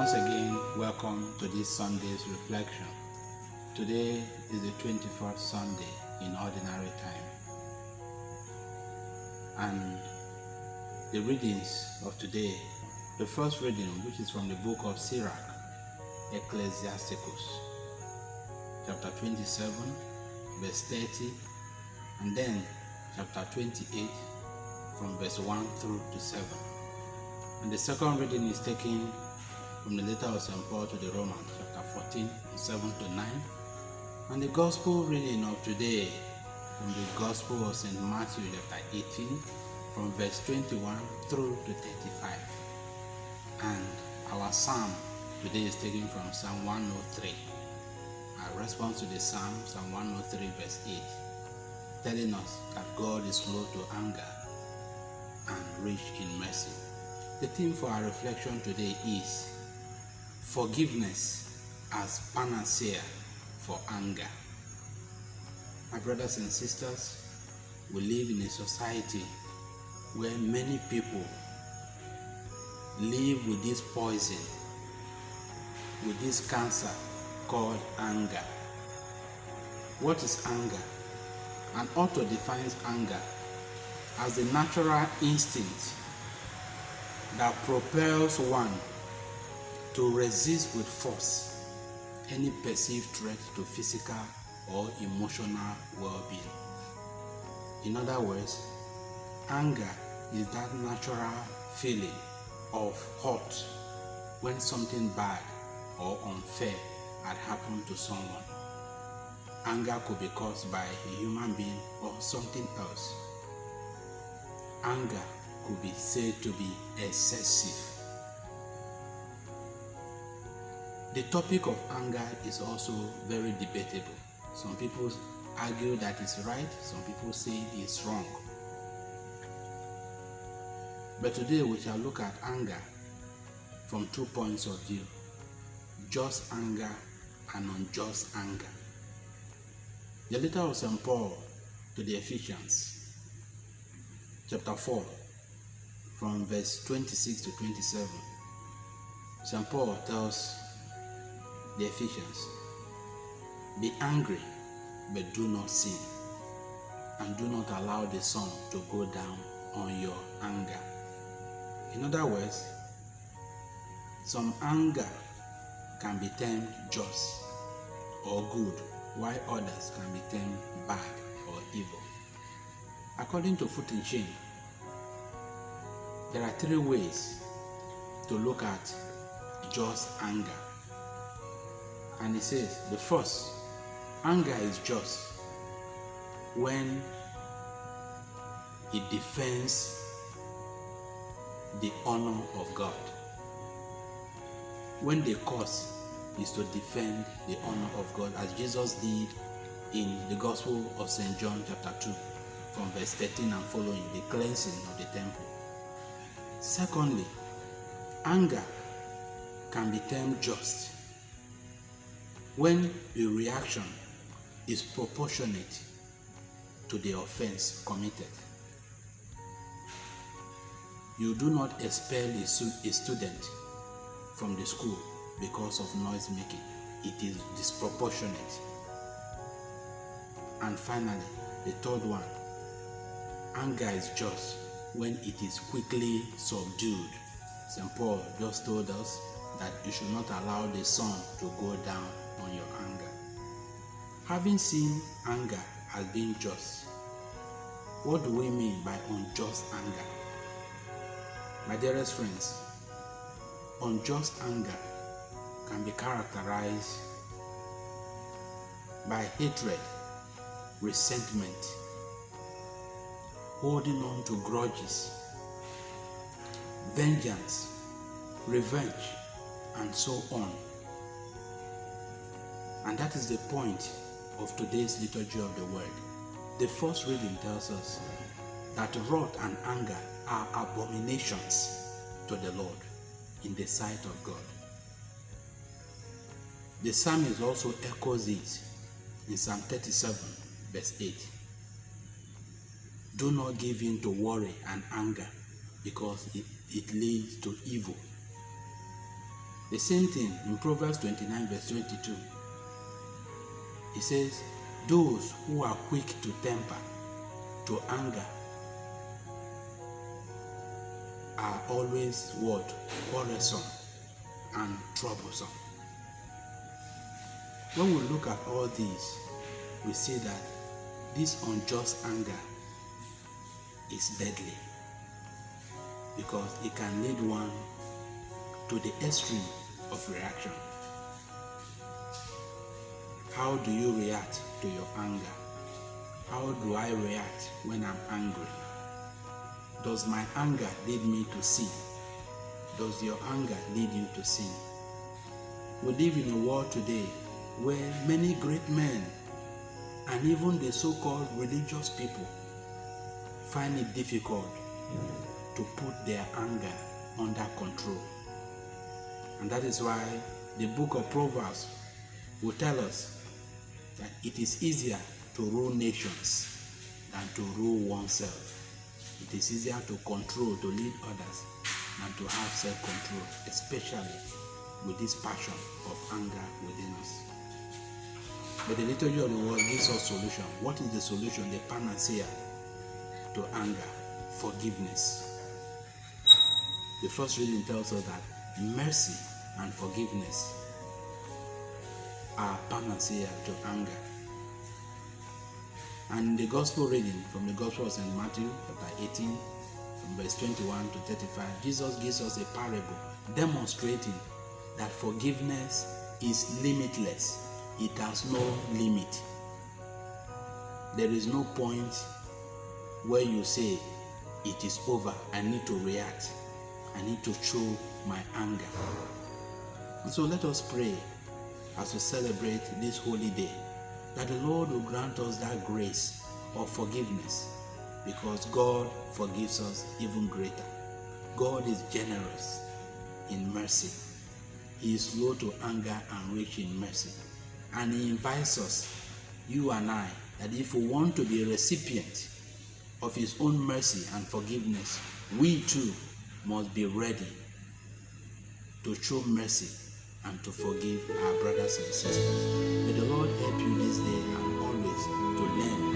Once again, welcome to this Sunday's reflection. Today is the 24th Sunday in Ordinary Time. And the readings of today, the first reading, which is from the book of Sirach, Ecclesiasticus, chapter 27, verse 30, and then chapter 28, from verse 1 through to 7. And the second reading is taken from the letter of St. Paul to the Romans, chapter 14, 7 to 9. And the gospel reading of today from the Gospel of St. Matthew, chapter 18, from verse 21 through to 35. And our psalm today is taken from Psalm 103. Our response to the psalm, Psalm 103, verse 8, telling us that God is slow to anger and rich in mercy. The theme for our reflection today is forgiveness as panacea for anger. My brothers and sisters, we live in a society where many people live with this poison, with this cancer called anger. What is anger? An author defines anger as the natural instinct that propels one to resist with force any perceived threat to physical or emotional well-being. In other words, anger is that natural feeling of hurt when something bad or unfair had happened to someone. Anger could be caused by a human being or something else. Anger could be said to be excessive. The topic of anger is also very debatable. Some people argue that it's right, some people say it's wrong. But today we shall look at anger from 2 points of view: just anger and unjust anger. The letter of St. Paul to the Ephesians, chapter 4, from verse 26 to 27, St. Paul tells the Ephesians, be angry, but do not sin, and do not allow the sun to go down on your anger. In other words, some anger can be termed just or good, while others can be termed bad or evil. According to Foot and Chain, there are 3 ways to look at just anger. And it says, the first, anger is just when it defends the honor of God. When the cause is to defend the honor of God, as Jesus did in the Gospel of St. John chapter 2, from verse 13 and following, the cleansing of the temple. Secondly, anger can be termed just when the reaction is proportionate to the offense committed. You do not expel a student from the school because of noise making. It is disproportionate. And finally, the third one, anger is just when it is quickly subdued. St. Paul just told us that you should not allow the sun to go down on your anger. Having seen anger as being just, what do we mean by unjust anger? My dearest friends, unjust anger can be characterized by hatred, resentment, holding on to grudges, vengeance, revenge, and so on. And that is the point of today's liturgy of the word. The first reading tells us that wrath and anger are abominations to the Lord in the sight of God. The psalmist also echoes it in Psalm 37, verse 8. Do not give in to worry and anger, because it leads to evil. The same thing in Proverbs 29 verse 22. It says, those who are quick to temper, to anger, are always what? Quarrelsome and troublesome. When we look at all these, we see that this unjust anger is deadly, because it can lead one to the extreme of reaction. How do you react to your anger? How do I react when I'm angry? Does my anger lead me to sin? Does your anger lead you to sin? We live in a world today where many great men and even the so-called religious people find it difficult to put their anger under control. And that is why the book of Proverbs will tell us that it is easier to rule nations than to rule oneself. It is easier to control, to lead others, than to have self-control, especially with this passion of anger within us. But the liturgy of the word gives us solution. What is the solution? The panacea to anger: forgiveness. The first reading tells us that mercy and forgiveness are panacea to anger. And the gospel reading from the Gospel of St. Matthew, chapter 18, from verse 21 to 35, Jesus gives us a parable demonstrating that forgiveness is limitless. It has no limit. There is no point where you say, it is over, I need to react, I need to show my anger. And so let us pray as we celebrate this holy day, that the Lord will grant us that grace of forgiveness, because God forgives us even greater. God is generous in mercy. He is slow to anger and rich in mercy. And He invites us, you and I, that if we want to be a recipient of His own mercy and forgiveness, we too must be ready to show mercy and to forgive our brothers and sisters. May the Lord help you this day and always to learn